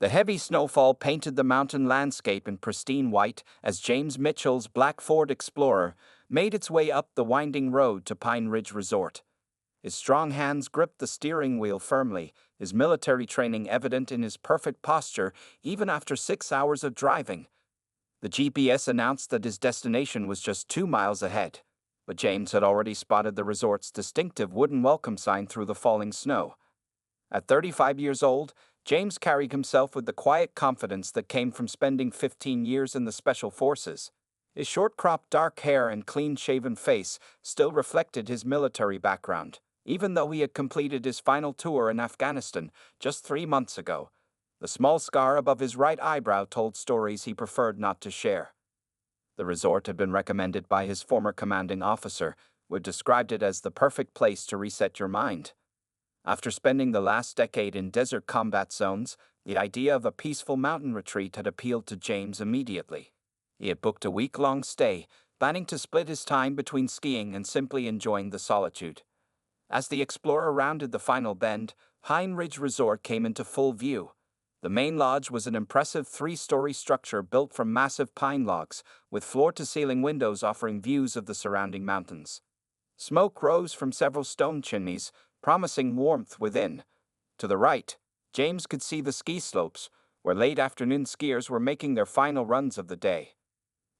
The heavy snowfall painted the mountain landscape in pristine white as James Mitchell's black Ford Explorer made its way up the winding road to Pine Ridge Resort. His strong hands gripped the steering wheel firmly, his military training evident in his perfect posture even after 6 hours of driving. The GPS announced that his destination was just 2 miles ahead, but James had already spotted the resort's distinctive wooden welcome sign through the falling snow. At 35 years old, James carried himself with the quiet confidence that came from spending 15 years in the Special Forces. His short-cropped dark hair and clean-shaven face still reflected his military background, even though he had completed his final tour in Afghanistan just 3 months ago. The small scar above his right eyebrow told stories he preferred not to share. The resort had been recommended by his former commanding officer, who had described it as the perfect place to reset your mind. After spending the last decade in desert combat zones, the idea of a peaceful mountain retreat had appealed to James immediately. He had booked a week-long stay, planning to split his time between skiing and simply enjoying the solitude. As the Explorer rounded the final bend, Pine Ridge Resort came into full view. The main lodge was an impressive 3-story structure built from massive pine logs, with floor-to-ceiling windows offering views of the surrounding mountains. Smoke rose from several stone chimneys, promising warmth within. To the right, James could see the ski slopes, where late-afternoon skiers were making their final runs of the day.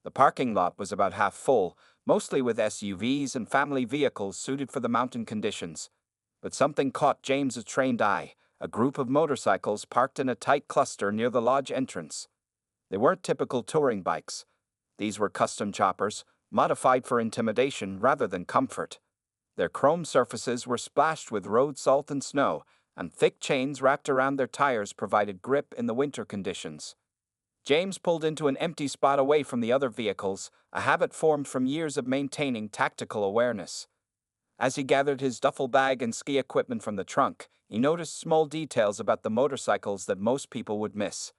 The parking lot was about half full, mostly with SUVs and family vehicles suited for the mountain conditions. But something caught James's trained eye: a group of motorcycles parked in a tight cluster near the lodge entrance. They weren't typical touring bikes. These were custom choppers, modified for intimidation rather than comfort. Their chrome surfaces were splashed with road salt and snow, and thick chains wrapped around their tires provided grip in the winter conditions. James pulled into an empty spot away from the other vehicles, a habit formed from years of maintaining tactical awareness. As he gathered his duffel bag and ski equipment from the trunk, he noticed small details about the motorcycles that most people would miss.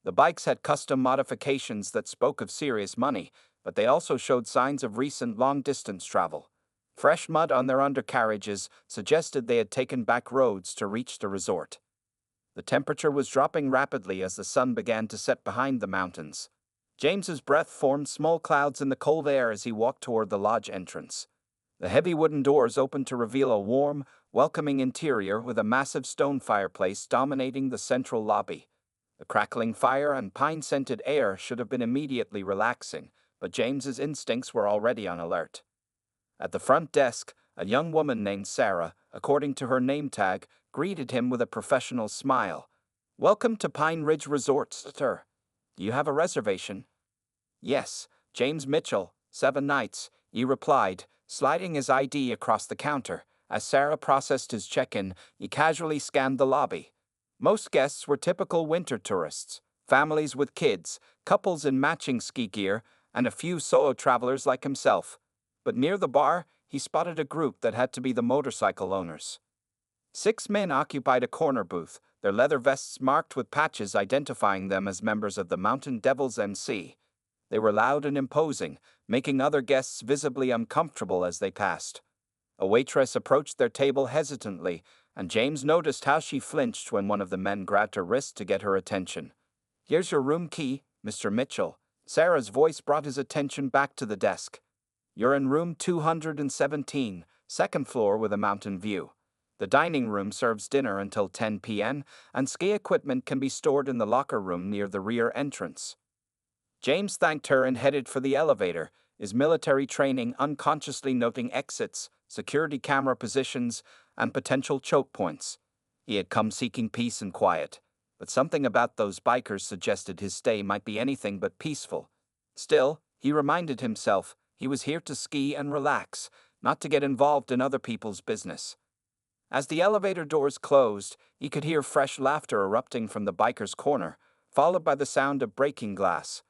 The bikes had custom modifications that spoke of serious money, but they also showed signs of recent long-distance travel. Fresh mud on their undercarriages suggested they had taken back roads to reach the resort. The temperature was dropping rapidly as the sun began to set behind the mountains. James's breath formed small clouds in the cold air as he walked toward the lodge entrance. The heavy wooden doors opened to reveal a warm, welcoming interior with a massive stone fireplace dominating the central lobby. The crackling fire and pine-scented air should have been immediately relaxing, but James's instincts were already on alert. At the front desk, a young woman named Sarah, according to her name tag, greeted him with a professional smile. "Welcome to Pine Ridge Resort, sir. Do you have a reservation?" "Yes, James Mitchell, 7 nights," he replied, sliding his ID across the counter. As Sarah processed his check-in, he casually scanned the lobby. Most guests were typical winter tourists, families with kids, couples in matching ski gear, and a few solo travelers like himself. But near the bar, he spotted a group that had to be the motorcycle owners. 6 men occupied a corner booth, their leather vests marked with patches identifying them as members of the Mountain Devils MC. They were loud and imposing, making other guests visibly uncomfortable as they passed. A waitress approached their table hesitantly, and James noticed how she flinched when one of the men grabbed her wrist to get her attention. "Here's your room key, Mr. Mitchell." Sarah's voice brought his attention back to the desk. "You're in room 217, second floor with a mountain view. The dining room serves dinner until 10 p.m., and ski equipment can be stored in the locker room near the rear entrance." James thanked her and headed for the elevator, his military training unconsciously noting exits, security camera positions, and potential choke points. He had come seeking peace and quiet, but something about those bikers suggested his stay might be anything but peaceful. Still, he reminded himself, he was here to ski and relax, not to get involved in other people's business. As the elevator doors closed, he could hear fresh laughter erupting from the biker's corner, followed by the sound of breaking glass.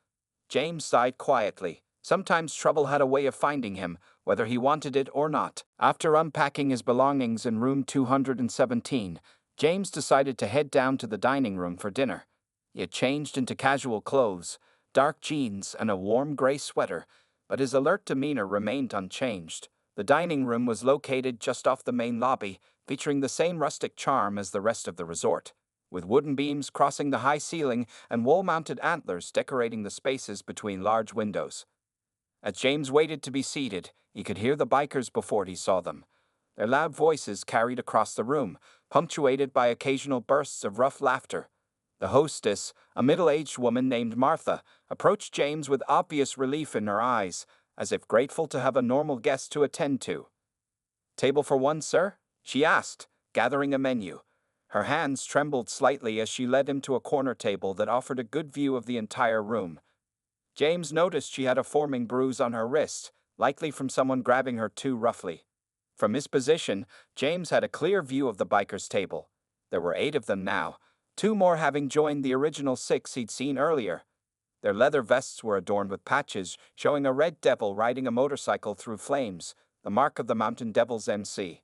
James sighed quietly. Sometimes trouble had a way of finding him, whether he wanted it or not. After unpacking his belongings in room 217, James decided to head down to the dining room for dinner. He had changed into casual clothes, dark jeans and a warm gray sweater, but his alert demeanor remained unchanged. The dining room was located just off the main lobby, featuring the same rustic charm as the rest of the resort. with wooden beams crossing the high ceiling and wall-mounted antlers decorating the spaces between large windows. As James waited to be seated, he could hear the bikers before he saw them. Their loud voices carried across the room, punctuated by occasional bursts of rough laughter. The hostess, a middle-aged woman named Martha, approached James with obvious relief in her eyes, as if grateful to have a normal guest to attend to. "Table for one, sir?" she asked, gathering a menu. Her hands trembled slightly as she led him to a corner table that offered a good view of the entire room. James noticed she had a forming bruise on her wrist, likely from someone grabbing her too roughly. From his position, James had a clear view of the bikers' table. There were 8 of them now, 2 more having joined the original 6 he'd seen earlier. Their leather vests were adorned with patches showing a red devil riding a motorcycle through flames, the mark of the Mountain Devil's MC.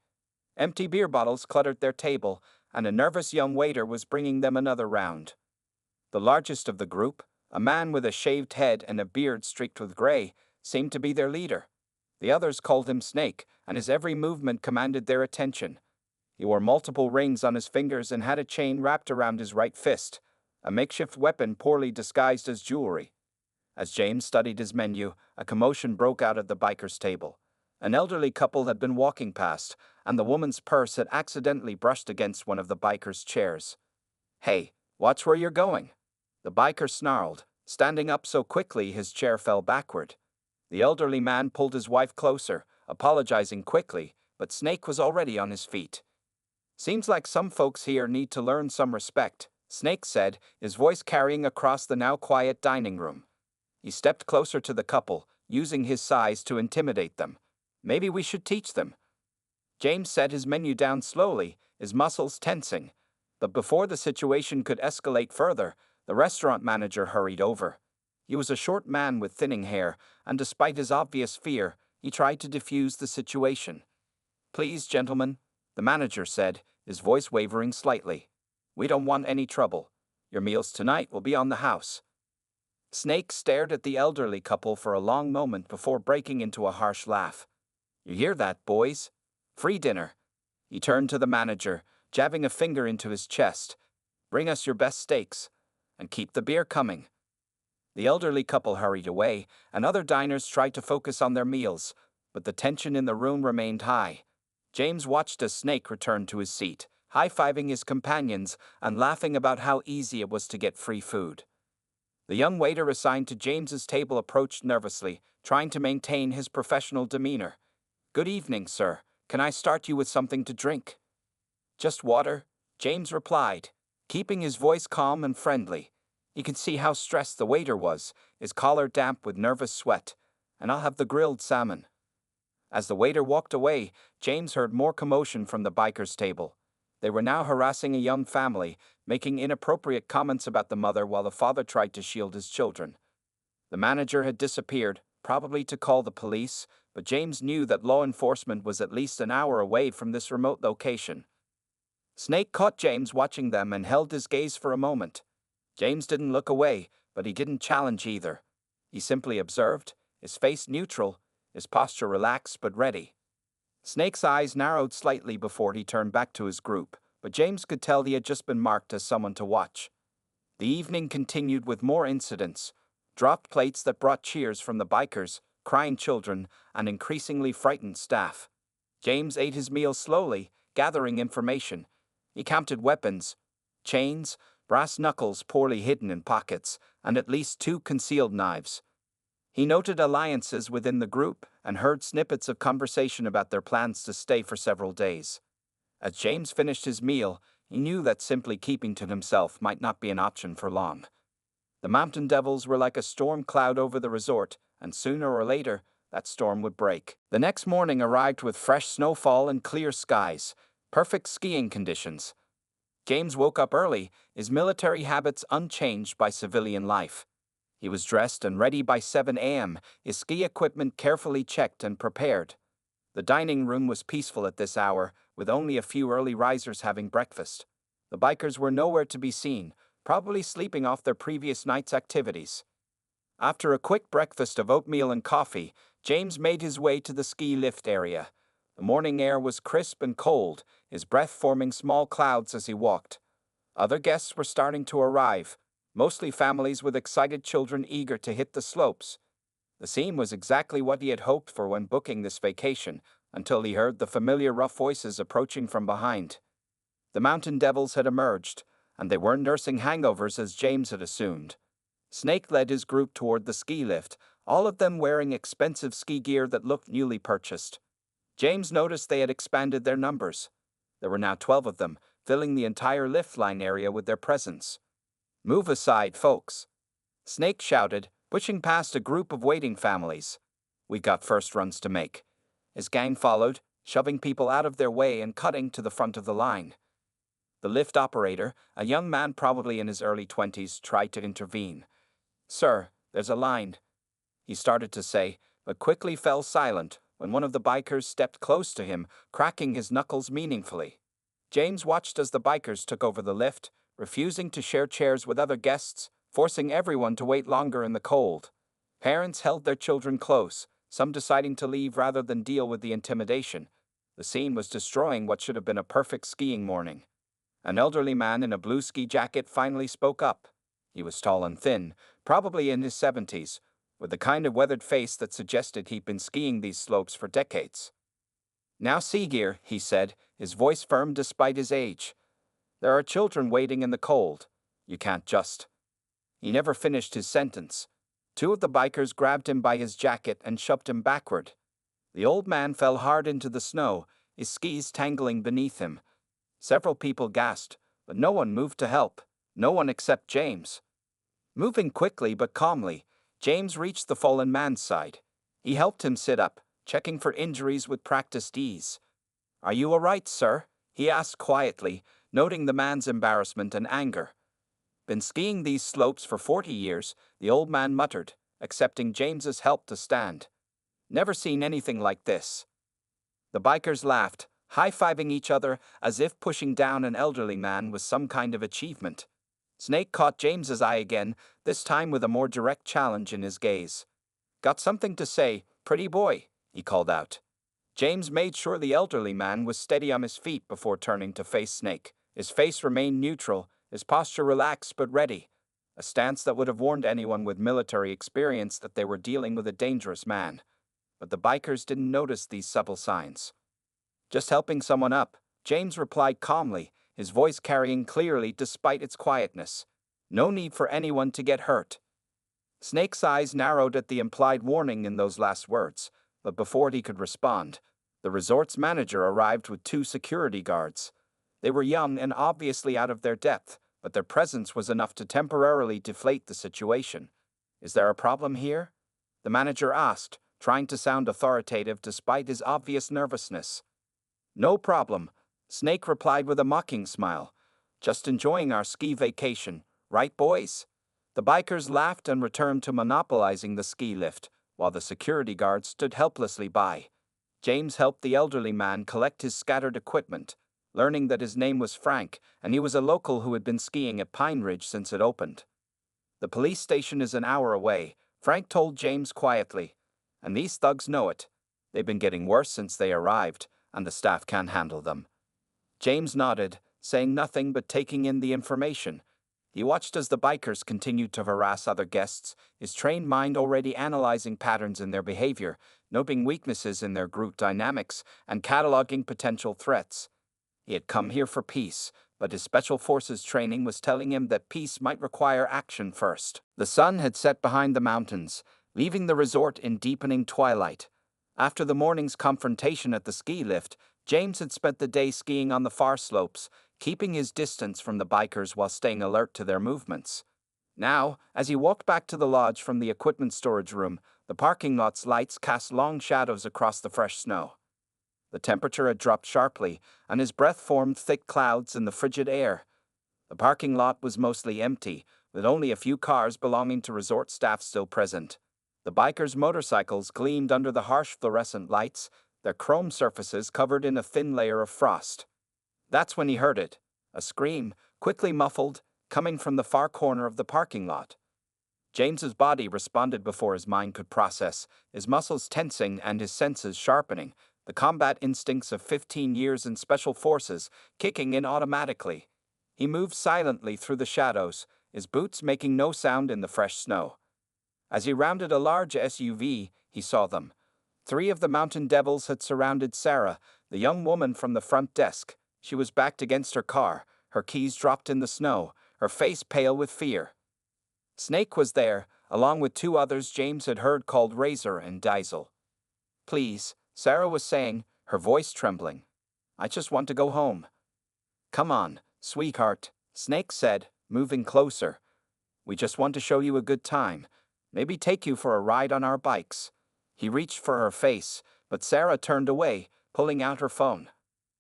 Empty beer bottles cluttered their table, and a nervous young waiter was bringing them another round. The largest of the group, a man with a shaved head and a beard streaked with gray, seemed to be their leader. The others called him Snake, and his every movement commanded their attention. He wore multiple rings on his fingers and had a chain wrapped around his right fist, a makeshift weapon poorly disguised as jewelry. As James studied his menu, a commotion broke out at the bikers' table. An elderly couple had been walking past, and the woman's purse had accidentally brushed against one of the bikers' chairs. "Hey, watch where you're going," the biker snarled, standing up so quickly his chair fell backward. The elderly man pulled his wife closer, apologizing quickly, but Snake was already on his feet. "Seems like some folks here need to learn some respect," Snake said, his voice carrying across the now quiet dining room. He stepped closer to the couple, using his size to intimidate them. "Maybe we should teach them." James set his menu down slowly, his muscles tensing. But before the situation could escalate further, the restaurant manager hurried over. He was a short man with thinning hair, and despite his obvious fear, he tried to defuse the situation. "Please, gentlemen," the manager said, his voice wavering slightly. "We don't want any trouble. Your meals tonight will be on the house." Snake stared at the elderly couple for a long moment before breaking into a harsh laugh. "You hear that, boys? Free dinner." He turned to the manager, jabbing a finger into his chest. "Bring us your best steaks, and keep the beer coming." The elderly couple hurried away, and other diners tried to focus on their meals, but the tension in the room remained high. James watched as Snake returned to his seat, high-fiving his companions and laughing about how easy it was to get free food. The young waiter assigned to James's table approached nervously, trying to maintain his professional demeanor. "Good evening, sir. Can I start you with something to drink?" "Just water," James replied, keeping his voice calm and friendly. He could see how stressed the waiter was, his collar damp with nervous sweat. "And I'll have the grilled salmon." As the waiter walked away, James heard more commotion from the bikers' table. They were now harassing a young family, making inappropriate comments about the mother while the father tried to shield his children. The manager had disappeared, probably to call the police, but James knew that law enforcement was at least an hour away from this remote location. Snake caught James watching them and held his gaze for a moment. James didn't look away, but he didn't challenge either. He simply observed, his face neutral, his posture relaxed but ready. Snake's eyes narrowed slightly before he turned back to his group, but James could tell he had just been marked as someone to watch. The evening continued with more incidents, dropped plates that brought cheers from the bikers, crying children, and increasingly frightened staff. James ate his meal slowly, gathering information. He counted weapons, chains, brass knuckles poorly hidden in pockets, and at least 2 concealed knives. He noted alliances within the group and heard snippets of conversation about their plans to stay for several days. As James finished his meal, he knew that simply keeping to himself might not be an option for long. The Mountain Devils were like a storm cloud over the resort, and sooner or later, that storm would break. The next morning arrived with fresh snowfall and clear skies, perfect skiing conditions. James woke up early, his military habits unchanged by civilian life. He was dressed and ready by 7 a.m., his ski equipment carefully checked and prepared. The dining room was peaceful at this hour, with only a few early risers having breakfast. The bikers were nowhere to be seen, probably sleeping off their previous night's activities. After a quick breakfast of oatmeal and coffee, James made his way to the ski lift area. The morning air was crisp and cold, his breath forming small clouds as he walked. Other guests were starting to arrive, mostly families with excited children eager to hit the slopes. The scene was exactly what he had hoped for when booking this vacation, until he heard the familiar rough voices approaching from behind. The mountain devils had emerged, and they weren't nursing hangovers as James had assumed. Snake led his group toward the ski lift, all of them wearing expensive ski gear that looked newly purchased. James noticed they had expanded their numbers. There were now 12 of them, filling the entire lift line area with their presence. "Move aside, folks," Snake shouted, pushing past a group of waiting families. "We got first runs to make." His gang followed, shoving people out of their way and cutting to the front of the line. The lift operator, a young man probably in his early 20s, tried to intervene. "Sir, there's a line," he started to say, but quickly fell silent when one of the bikers stepped close to him, cracking his knuckles meaningfully. James watched as the bikers took over the lift, refusing to share chairs with other guests, forcing everyone to wait longer in the cold. Parents held their children close, some deciding to leave rather than deal with the intimidation. The scene was destroying what should have been a perfect skiing morning. An elderly man in a blue ski jacket finally spoke up. He was tall and thin, probably in his 70s, with the kind of weathered face that suggested he'd been skiing these slopes for decades. "Now ski gear," he said, his voice firm despite his age. "There are children waiting in the cold. You can't just—" He never finished his sentence. Two of the bikers grabbed him by his jacket and shoved him backward. The old man fell hard into the snow, his skis tangling beneath him. Several people gasped, but no one moved to help, no one except James. Moving quickly but calmly, James reached the fallen man's side. He helped him sit up, checking for injuries with practiced ease. "Are you all right, sir?" he asked quietly, noting the man's embarrassment and anger. "Been skiing these slopes for 40 years, the old man muttered, accepting James's help to stand. "Never seen anything like this." The bikers laughed, high-fiving each other as if pushing down an elderly man was some kind of achievement. Snake caught James's eye again, this time with a more direct challenge in his gaze. "Got something to say, pretty boy," he called out. James made sure the elderly man was steady on his feet before turning to face Snake. His face remained neutral, his posture relaxed but ready, a stance that would have warned anyone with military experience that they were dealing with a dangerous man. But the bikers didn't notice these subtle signs. "Just helping someone up," James replied calmly, his voice carrying clearly despite its quietness. "No need for anyone to get hurt." Snake's eyes narrowed at the implied warning in those last words, but before he could respond, the resort's manager arrived with 2 security guards. They were young and obviously out of their depth, but their presence was enough to temporarily deflate the situation. "Is there a problem here?" the manager asked, trying to sound authoritative despite his obvious nervousness. "No problem," Snake replied with a mocking smile. "Just enjoying our ski vacation, right, boys?" The bikers laughed and returned to monopolizing the ski lift, while the security guards stood helplessly by. James helped the elderly man collect his scattered equipment, learning that his name was Frank and he was a local who had been skiing at Pine Ridge since it opened. "The police station is an hour away," Frank told James quietly, "and these thugs know it. They've been getting worse since they arrived, and the staff can't handle them." James nodded, saying nothing but taking in the information. He watched as the bikers continued to harass other guests, his trained mind already analyzing patterns in their behavior, noting weaknesses in their group dynamics, and cataloging potential threats. He had come here for peace, but his special forces training was telling him that peace might require action first. The sun had set behind the mountains, leaving the resort in deepening twilight. After the morning's confrontation at the ski lift, James had spent the day skiing on the far slopes, keeping his distance from the bikers while staying alert to their movements. Now, as he walked back to the lodge from the equipment storage room, the parking lot's lights cast long shadows across the fresh snow. The temperature had dropped sharply, and his breath formed thick clouds in the frigid air. The parking lot was mostly empty, with only a few cars belonging to resort staff still present. The bikers' motorcycles gleamed under the harsh fluorescent lights, their chrome surfaces covered in a thin layer of frost. That's when he heard it, a scream, quickly muffled, coming from the far corner of the parking lot. James's body responded before his mind could process, his muscles tensing and his senses sharpening, the combat instincts of 15 years in special forces kicking in automatically. He moved silently through the shadows, his boots making no sound in the fresh snow. As he rounded a large SUV, he saw them. 3 of the mountain devils had surrounded Sarah, the young woman from the front desk. She was backed against her car, her keys dropped in the snow, her face pale with fear. Snake was there, along with 2 others James had heard called Razor and Diesel. "Please," Sarah was saying, her voice trembling. "I just want to go home." "Come on, sweetheart," Snake said, moving closer. "We just want to show you a good time. Maybe take you for a ride on our bikes." He reached for her face, but Sarah turned away, pulling out her phone.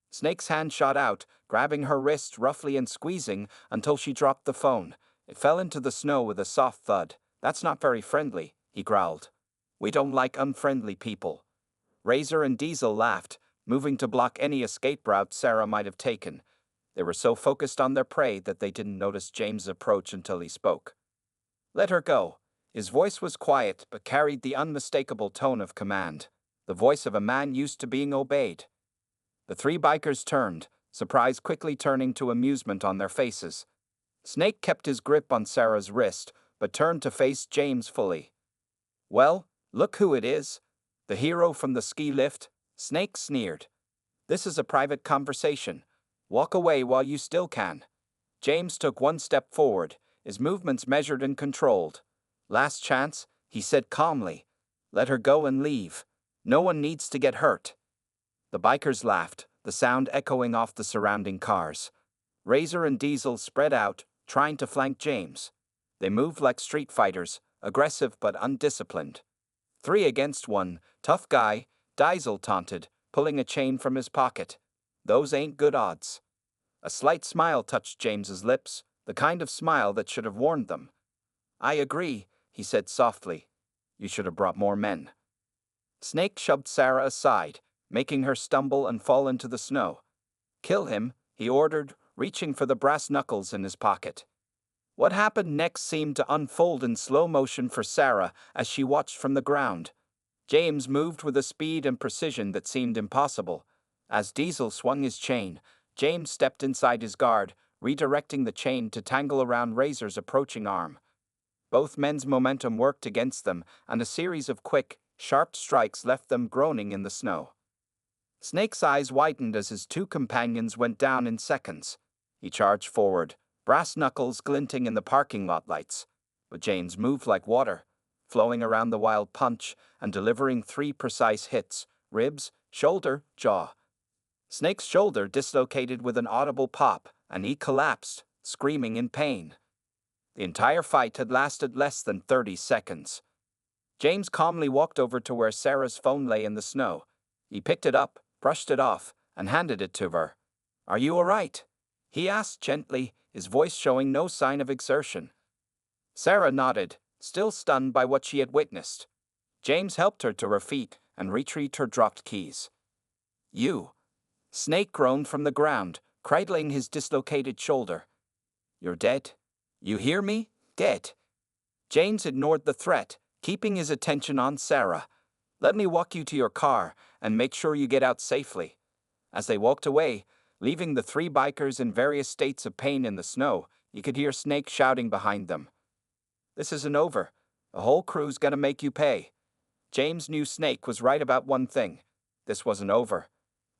Snake's hand shot out, grabbing her wrist roughly and squeezing until she dropped the phone. It fell into the snow with a soft thud. "That's not very friendly," he growled. "We don't like unfriendly people." Razor and Diesel laughed, moving to block any escape route Sarah might have taken. They were so focused on their prey that they didn't notice James' approach until he spoke. "Let her go." His voice was quiet but carried the unmistakable tone of command, the voice of a man used to being obeyed. The 3 bikers turned, surprise quickly turning to amusement on their faces. Snake kept his grip on Sarah's wrist, but turned to face James fully. "Well, look who it is. The hero from the ski lift," Snake sneered. "This is a private conversation. Walk away while you still can." James took 1 step forward, his movements measured and controlled. "Last chance," he said calmly. "Let her go and leave. No one needs to get hurt." The bikers laughed, the sound echoing off the surrounding cars. Razor and Diesel spread out, trying to flank James. They moved like street fighters, aggressive but undisciplined. 3 against 1, tough guy, Diesel taunted, pulling a chain from his pocket. "Those ain't good odds." A slight smile touched James's lips, the kind of smile that should have warned them. "I agree," he said softly. "You should have brought more men." Snake shoved Sarah aside, making her stumble and fall into the snow. "Kill him," he ordered, reaching for the brass knuckles in his pocket. What happened next seemed to unfold in slow motion for Sarah as she watched from the ground. James moved with a speed and precision that seemed impossible. As Diesel swung his chain, James stepped inside his guard, redirecting the chain to tangle around Razor's approaching arm. Both men's momentum worked against them, and a series of quick, sharp strikes left them groaning in the snow. Snake's eyes widened as his 2 companions went down in seconds. He charged forward, brass knuckles glinting in the parking lot lights. But James moved like water, flowing around the wild punch and delivering 3 precise hits: ribs, shoulder, jaw. Snake's shoulder dislocated with an audible pop, and he collapsed, screaming in pain. The entire fight had lasted less than 30 seconds. James calmly walked over to where Sarah's phone lay in the snow. He picked it up, brushed it off, and handed it to her. "Are you all right?" he asked gently, his voice showing no sign of exertion. Sarah nodded, still stunned by what she had witnessed. James helped her to her feet and retrieved her dropped keys. "You," Snake groaned from the ground, cradling his dislocated shoulder. "You're dead. You hear me? Dead." James ignored the threat, keeping his attention on Sarah. "Let me walk you to your car and make sure you get out safely." As they walked away, leaving the 3 bikers in various states of pain in the snow, you could hear Snake shouting behind them. "This isn't over. The whole crew's gonna make you pay." James knew Snake was right about one thing. This wasn't over.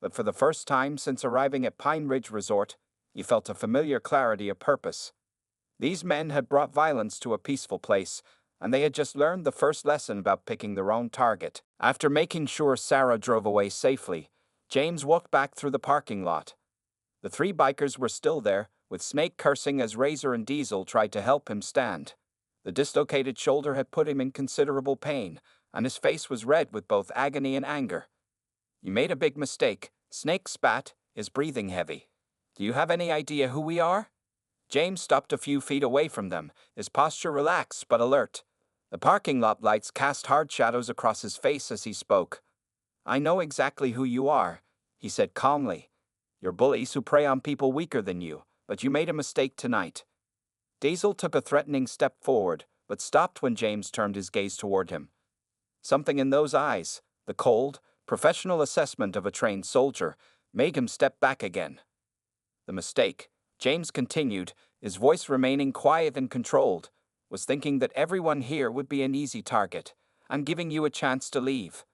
But for the first time since arriving at Pine Ridge Resort, he felt a familiar clarity of purpose. These men had brought violence to a peaceful place, and they had just learned the first lesson about picking the wrong target. After making sure Sarah drove away safely, James walked back through the parking lot. The 3 bikers were still there, with Snake cursing as Razor and Diesel tried to help him stand. The dislocated shoulder had put him in considerable pain, and his face was red with both agony and anger. "You made a big mistake," Snake spat, his breathing heavy. "Do you have any idea who we are?" James stopped a few feet away from them, his posture relaxed but alert. The parking lot lights cast hard shadows across his face as he spoke. "I know exactly who you are," he said calmly. "You're bullies who prey on people weaker than you, but you made a mistake tonight." Diesel took a threatening step forward, but stopped when James turned his gaze toward him. Something in those eyes, the cold, professional assessment of a trained soldier, made him step back again. "The mistake," James continued, his voice remaining quiet and controlled. Was thinking that everyone here would be an easy target. I'm giving you a chance to leave.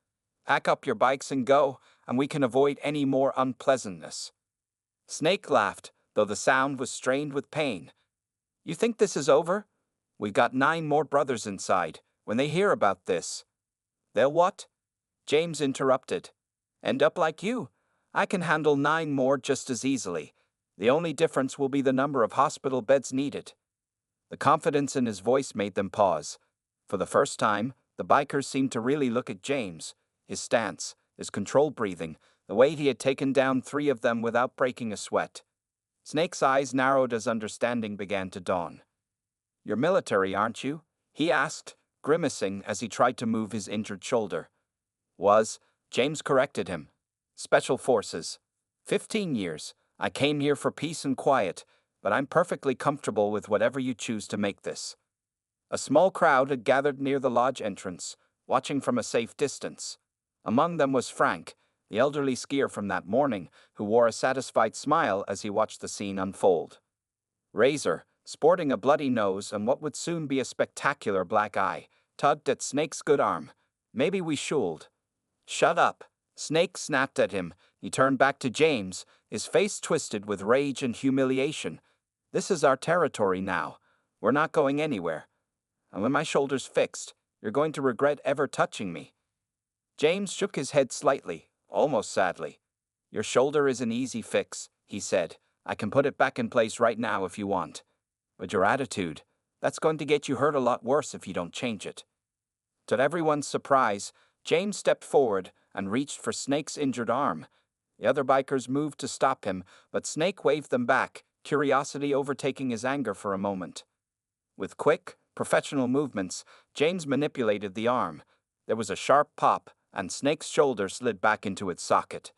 Pack up your bikes and go, and we can avoid any more unpleasantness. Snake laughed, though the sound was strained with pain. You think this is over? We've got 9 more brothers inside. When they hear about this, they'll what? James interrupted. End up like you. I can handle 9 more just as easily. The only difference will be the number of hospital beds needed. The confidence in his voice made them pause. For the first time, the bikers seemed to really look at James, his stance, his controlled breathing, the way he had taken down 3 of them without breaking a sweat. Snake's eyes narrowed as understanding began to dawn. You're military, aren't you? He asked, grimacing as he tried to move his injured shoulder. Was, James corrected him. Special Forces. 15 years. I came here for peace and quiet, but I'm perfectly comfortable with whatever you choose to make this. A small crowd had gathered near the lodge entrance, watching from a safe distance. Among them was Frank, the elderly skier from that morning, who wore a satisfied smile as he watched the scene unfold. Razor, sporting a bloody nose and what would soon be a spectacular black eye, tugged at Snake's good arm. Maybe we should. Shut up. Snake snapped at him. He turned back to James, his face twisted with rage and humiliation. This is our territory now. We're not going anywhere. And when my shoulder's fixed, you're going to regret ever touching me. James shook his head slightly, almost sadly. Your shoulder is an easy fix, he said. I can put it back in place right now if you want. But your attitude, that's going to get you hurt a lot worse if you don't change it. To everyone's surprise, James stepped forward and reached for Snake's injured arm. The other bikers moved to stop him, but Snake waved them back, curiosity overtaking his anger for a moment. With quick, professional movements, James manipulated the arm. There was a sharp pop, and Snake's shoulder slid back into its socket.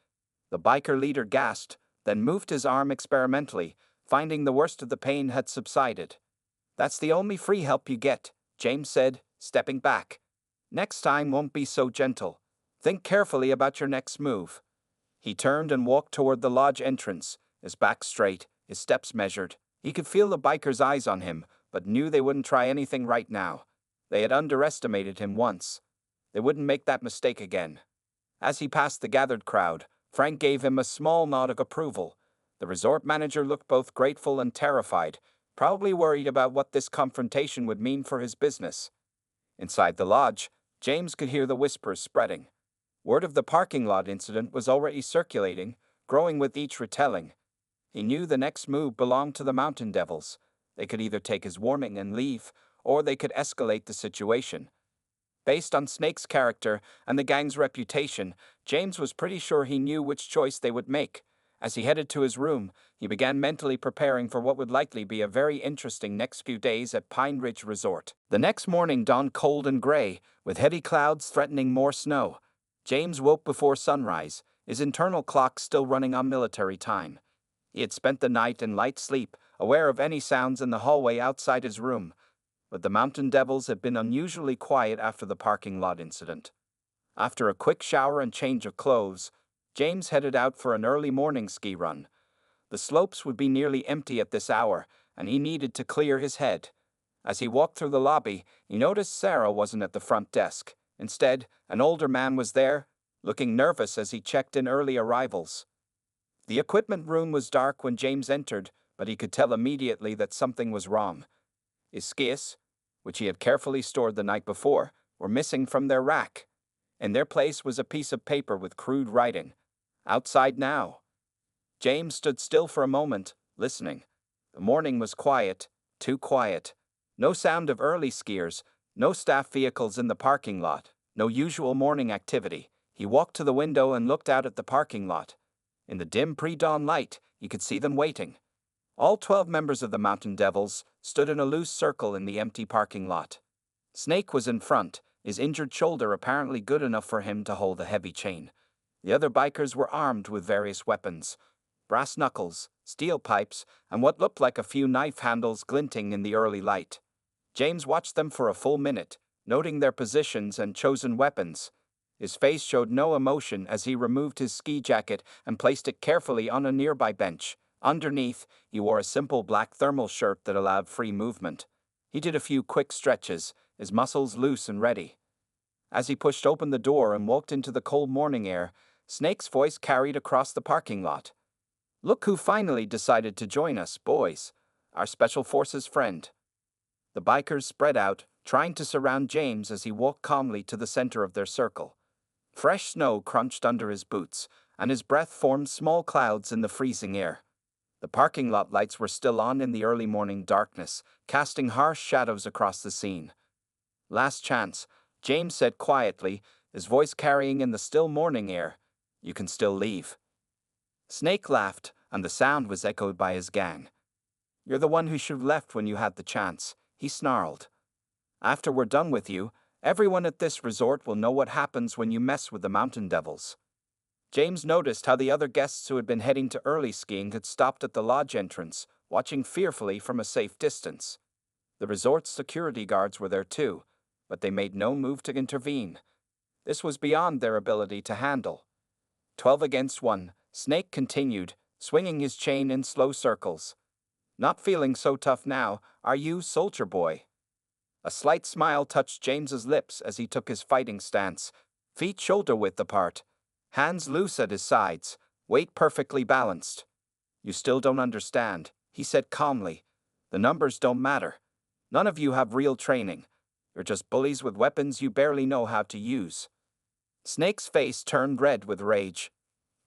The biker leader gasped, then moved his arm experimentally, finding the worst of the pain had subsided. That's the only free help you get, James said, stepping back. Next time won't be so gentle. Think carefully about your next move. He turned and walked toward the lodge entrance, his back straight, his steps measured. He could feel the bikers' eyes on him, but knew they wouldn't try anything right now. They had underestimated him once. They wouldn't make that mistake again. As he passed the gathered crowd, Frank gave him a small nod of approval. The resort manager looked both grateful and terrified, probably worried about what this confrontation would mean for his business. Inside the lodge, James could hear the whispers spreading. Word of the parking lot incident was already circulating, growing with each retelling. He knew the next move belonged to the Mountain Devils. They could either take his warning and leave, or they could escalate the situation. Based on Snake's character and the gang's reputation, James was pretty sure he knew which choice they would make. As he headed to his room, he began mentally preparing for what would likely be a very interesting next few days at Pine Ridge Resort. The next morning dawned cold and gray, with heavy clouds threatening more snow. James woke before sunrise, his internal clock still running on military time. He had spent the night in light sleep, aware of any sounds in the hallway outside his room. But the Mountain Devils had been unusually quiet after the parking lot incident. After a quick shower and change of clothes, James headed out for an early morning ski run. The slopes would be nearly empty at this hour, and he needed to clear his head. As he walked through the lobby, he noticed Sarah wasn't at the front desk. Instead, an older man was there, looking nervous as he checked in early arrivals. The equipment room was dark when James entered, but he could tell immediately that something was wrong. His skis, which he had carefully stored the night before, were missing from their rack. In their place was a piece of paper with crude writing. Outside now. James stood still for a moment, listening. The morning was quiet, too quiet. No sound of early skiers, no staff vehicles in the parking lot, no usual morning activity. He walked to the window and looked out at the parking lot. In the dim pre-dawn light, he could see them waiting. All 12 members of the Mountain Devils stood in a loose circle in the empty parking lot. Snake was in front, his injured shoulder apparently good enough for him to hold a heavy chain. The other bikers were armed with various weapons. Brass knuckles, steel pipes, and what looked like a few knife handles glinting in the early light. James watched them for a full minute, noting their positions and chosen weapons. His face showed no emotion as he removed his ski jacket and placed it carefully on a nearby bench. Underneath, he wore a simple black thermal shirt that allowed free movement. He did a few quick stretches, his muscles loose and ready. As he pushed open the door and walked into the cold morning air, Snake's voice carried across the parking lot. "Look who finally decided to join us, boys. Our Special Forces friend." The bikers spread out, trying to surround James as he walked calmly to the center of their circle. Fresh snow crunched under his boots, and his breath formed small clouds in the freezing air. The parking lot lights were still on in the early morning darkness, casting harsh shadows across the scene. "Last chance," James said quietly, his voice carrying in the still morning air. "You can still leave." Snake laughed, and the sound was echoed by his gang. "You're the one who should have left when you had the chance," he snarled. "After we're done with you, everyone at this resort will know what happens when you mess with the mountain devils." James noticed how the other guests who had been heading to early skiing had stopped at the lodge entrance, watching fearfully from a safe distance. The resort's security guards were there too, but they made no move to intervene. This was beyond their ability to handle. 12 against 1, Snake continued, swinging his chain in slow circles. "Not feeling so tough now, are you, soldier boy?" A slight smile touched James's lips as he took his fighting stance, feet shoulder-width apart, hands loose at his sides, weight perfectly balanced. "You still don't understand," he said calmly. "The numbers don't matter. None of you have real training. You're just bullies with weapons you barely know how to use." Snake's face turned red with rage.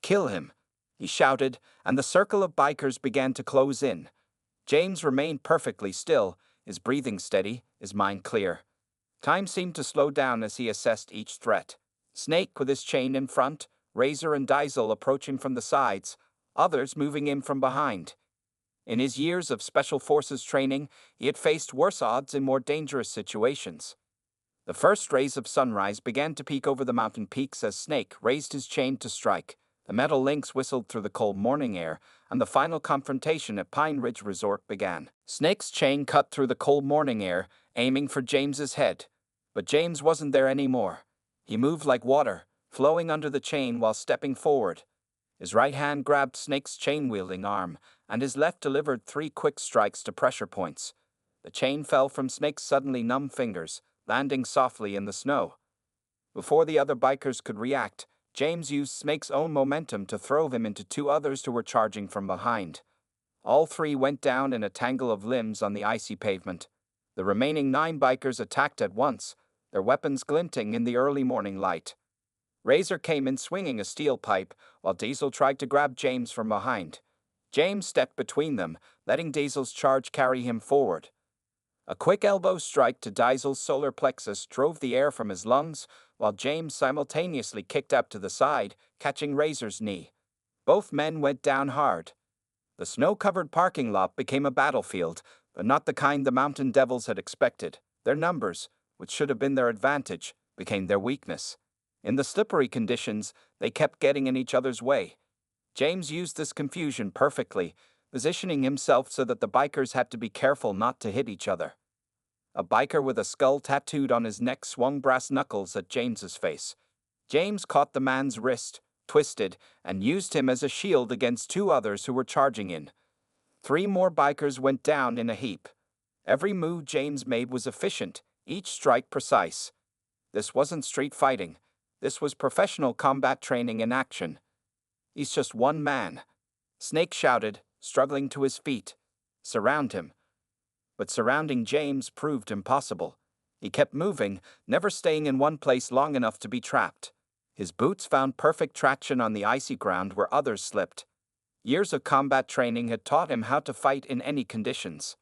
"Kill him," he shouted, and the circle of bikers began to close in. James remained perfectly still, his breathing steady, his mind clear. Time seemed to slow down as he assessed each threat. Snake with his chain in front, Razor and Diesel approaching from the sides, others moving in from behind. In his years of Special Forces training, he had faced worse odds in more dangerous situations. The first rays of sunrise began to peek over the mountain peaks as Snake raised his chain to strike. The metal links whistled through the cold morning air, and the final confrontation at Pine Ridge Resort began. Snake's chain cut through the cold morning air, aiming for James's head. But James wasn't there anymore. He moved like water, flowing under the chain while stepping forward. His right hand grabbed Snake's chain-wielding arm, and his left delivered 3 quick strikes to pressure points. The chain fell from Snake's suddenly numb fingers, landing softly in the snow. Before the other bikers could react, James used Snake's own momentum to throw him into 2 others who were charging from behind. All 3 went down in a tangle of limbs on the icy pavement. The remaining 9 bikers attacked at once, their weapons glinting in the early morning light. Razor came in swinging a steel pipe, while Diesel tried to grab James from behind. James stepped between them, letting Diesel's charge carry him forward. A quick elbow strike to Diesel's solar plexus drove the air from his lungs, while James simultaneously kicked up to the side, catching Razor's knee. Both men went down hard. The snow-covered parking lot became a battlefield, but not the kind the Mountain Devils had expected. Their numbers, which should have been their advantage, became their weakness. In the slippery conditions, they kept getting in each other's way. James used this confusion perfectly, positioning himself so that the bikers had to be careful not to hit each other. A biker with a skull tattooed on his neck swung brass knuckles at James's face. James caught the man's wrist, twisted, and used him as a shield against 2 others who were charging in. 3 more bikers went down in a heap. Every move James made was efficient, each strike precise. This wasn't street fighting. This was professional combat training in action. "He's just one man," Snake shouted, struggling to his feet. "Surround him." But surrounding James proved impossible. He kept moving, never staying in one place long enough to be trapped. His boots found perfect traction on the icy ground where others slipped. Years of combat training had taught him how to fight in any conditions.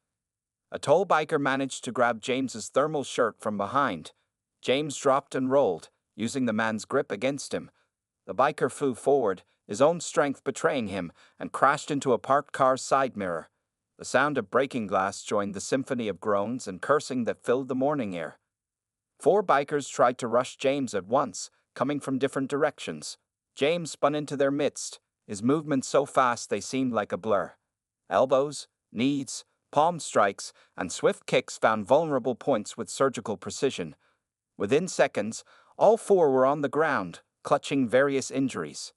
A tall biker managed to grab James's thermal shirt from behind. James dropped and rolled, using the man's grip against him. The biker flew forward, his own strength betraying him, and crashed into a parked car's side mirror. The sound of breaking glass joined the symphony of groans and cursing that filled the morning air. 4 bikers tried to rush James at once, coming from different directions. James spun into their midst, his movements so fast they seemed like a blur. Elbows, knees, palm strikes, and swift kicks found vulnerable points with surgical precision. Within seconds, all 4 were on the ground, clutching various injuries.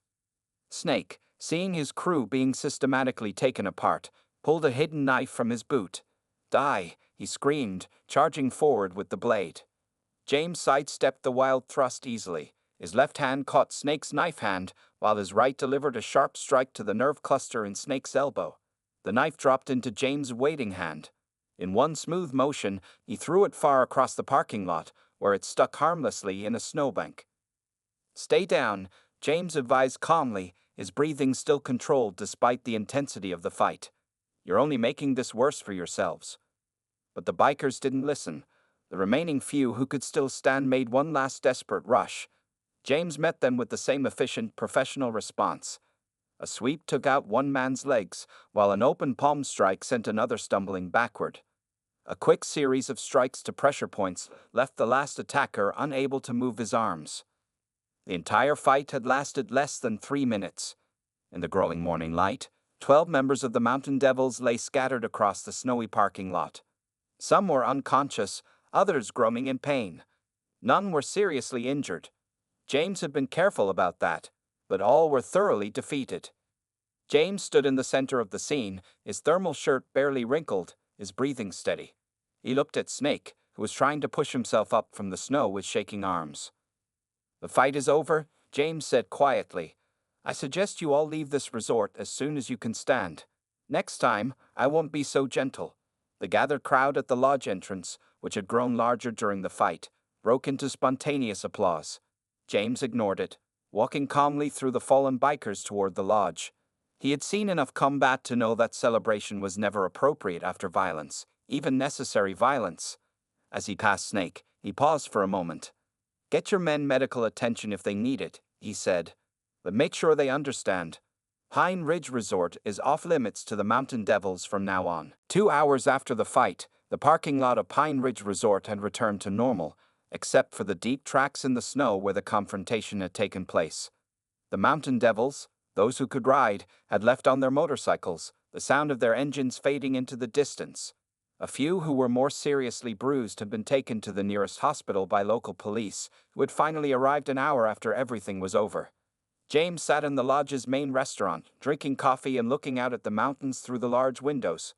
Snake, seeing his crew being systematically taken apart, pulled a hidden knife from his boot. "Die!" he screamed, charging forward with the blade. James sidestepped the wild thrust easily. His left hand caught Snake's knife hand, while his right delivered a sharp strike to the nerve cluster in Snake's elbow. The knife dropped into James' waiting hand. In one smooth motion, he threw it far across the parking lot, where it stuck harmlessly in a snowbank. "Stay down," James advised calmly, his breathing still controlled despite the intensity of the fight. "You're only making this worse for yourselves." But the bikers didn't listen. The remaining few who could still stand made one last desperate rush. James met them with the same efficient, professional response. A sweep took out one man's legs, while an open palm strike sent another stumbling backward. A quick series of strikes to pressure points left the last attacker unable to move his arms. The entire fight had lasted less than 3 minutes. In the growing morning light, 12 members of the Mountain Devils lay scattered across the snowy parking lot. Some were unconscious, others groaning in pain. None were seriously injured. James had been careful about that, but all were thoroughly defeated. James stood in the center of the scene, his thermal shirt barely wrinkled, his breathing steady. He looked at Snake, who was trying to push himself up from the snow with shaking arms. "The fight is over," James said quietly. "I suggest you all leave this resort as soon as you can stand. Next time, I won't be so gentle." The gathered crowd at the lodge entrance, which had grown larger during the fight, broke into spontaneous applause. James ignored it, walking calmly through the fallen bikers toward the lodge. He had seen enough combat to know that celebration was never appropriate after violence, even necessary violence. As he passed Snake, he paused for a moment. "Get your men medical attention if they need it," he said. "But make sure they understand. Pine Ridge Resort is off-limits to the Mountain Devils from now on." 2 hours after the fight, the parking lot of Pine Ridge Resort had returned to normal, except for the deep tracks in the snow where the confrontation had taken place. The Mountain Devils, those who could ride, had left on their motorcycles, the sound of their engines fading into the distance. A few who were more seriously bruised had been taken to the nearest hospital by local police, who had finally arrived an hour after everything was over. James sat in the lodge's main restaurant, drinking coffee and looking out at the mountains through the large windows.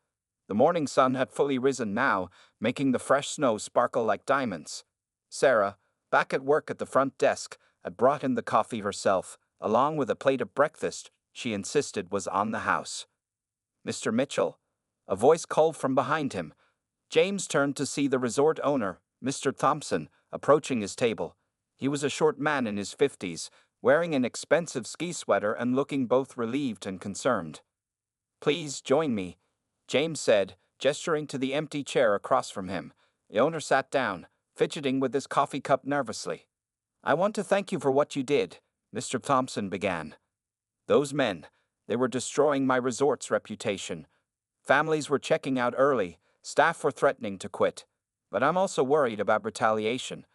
The morning sun had fully risen now, making the fresh snow sparkle like diamonds. Sarah, back at work at the front desk, had brought in the coffee herself, along with a plate of breakfast she insisted was on the house. "Mr. Mitchell," a voice called from behind him. James turned to see the resort owner, Mr. Thompson, approaching his table. He was a short man in his 50s, wearing an expensive ski sweater and looking both relieved and concerned. "Please join me," James said, gesturing to the empty chair across from him. The owner sat down, fidgeting with his coffee cup nervously. "I want to thank you for what you did," Mr. Thompson began. "Those men, they were destroying my resort's reputation. Families were checking out early, staff were threatening to quit. But I'm also worried about retaliation.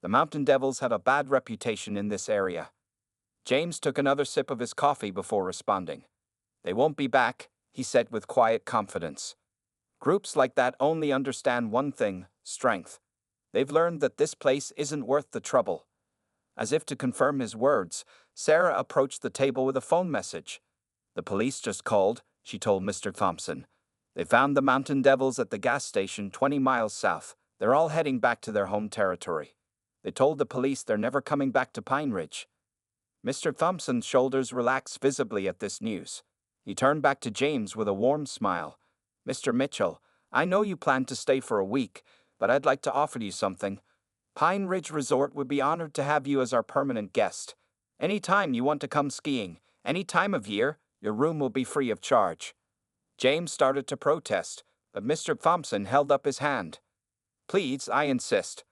The Mountain Devils had a bad reputation in this area." James took another sip of his coffee before responding. "They won't be back," he said with quiet confidence. "Groups like that only understand one thing: strength. They've learned that this place isn't worth the trouble." As if to confirm his words, Sarah approached the table with a phone message. "The police just called," she told Mr. Thompson. "They found the Mountain Devils at the gas station 20 miles south. They're all heading back to their home territory. They told the police they're never coming back to Pine Ridge." Mr. Thompson's shoulders relaxed visibly at this news. He turned back to James with a warm smile. "Mr. Mitchell, I know you plan to stay for a week, but I'd like to offer you something. Pine Ridge Resort would be honored to have you as our permanent guest. Any time you want to come skiing, any time of year, your room will be free of charge." James started to protest, but Mr. Thompson held up his hand. "Please, I insist.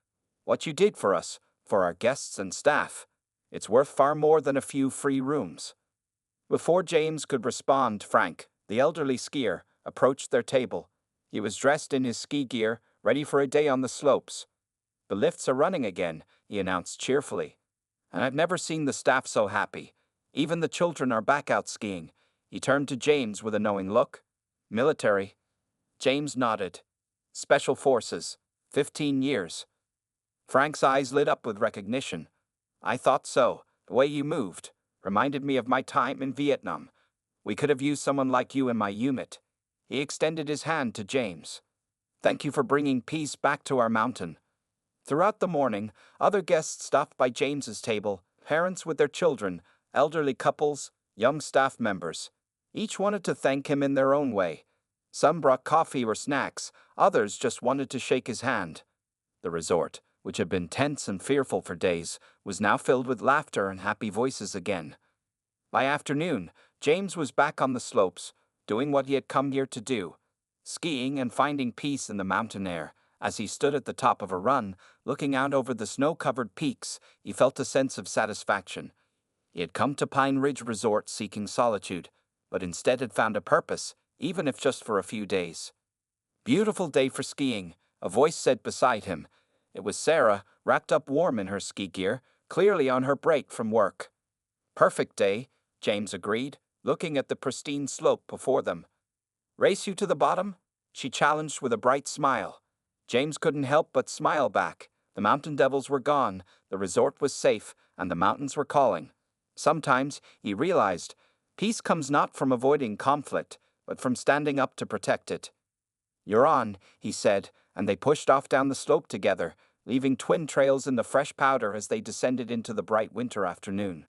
What you did for us, for our guests and staff, it's worth far more than a few free rooms." Before James could respond, Frank, the elderly skier, approached their table. He was dressed in his ski gear, ready for a day on the slopes. "The lifts are running again," he announced cheerfully. "And I've never seen the staff so happy. Even the children are back out skiing." He turned to James with a knowing look. "Military?" James nodded. "Special Forces. 15 years. Frank's eyes lit up with recognition. "I thought so. The way you moved reminded me of my time in Vietnam. We could have used someone like you in my unit. He extended his hand to James. Thank you for bringing peace back to our mountain. Throughout the morning, other guests stopped by James's table, parents with their children, elderly couples, young staff members. Each wanted to thank him in their own way. Some brought coffee or snacks, others just wanted to shake his hand. The resort, which had been tense and fearful for days, was now filled with laughter and happy voices again. By afternoon, James was back on the slopes, doing what he had come here to do, skiing and finding peace in the mountain air. As he stood at the top of a run, looking out over the snow-covered peaks, he felt a sense of satisfaction. He had come to Pine Ridge Resort seeking solitude, but instead had found a purpose, even if just for a few days. Beautiful day for skiing, a voice said beside him. It was Sarah, wrapped up warm in her ski gear, clearly on her break from work. Perfect day, James agreed, looking at the pristine slope before them. Race you to the bottom? She challenged with a bright smile. James couldn't help but smile back. The mountain devils were gone, the resort was safe, and the mountains were calling. Sometimes, he realized, peace comes not from avoiding conflict, but from standing up to protect it. You're on, he said, and they pushed off down the slope together, leaving twin trails in the fresh powder as they descended into the bright winter afternoon.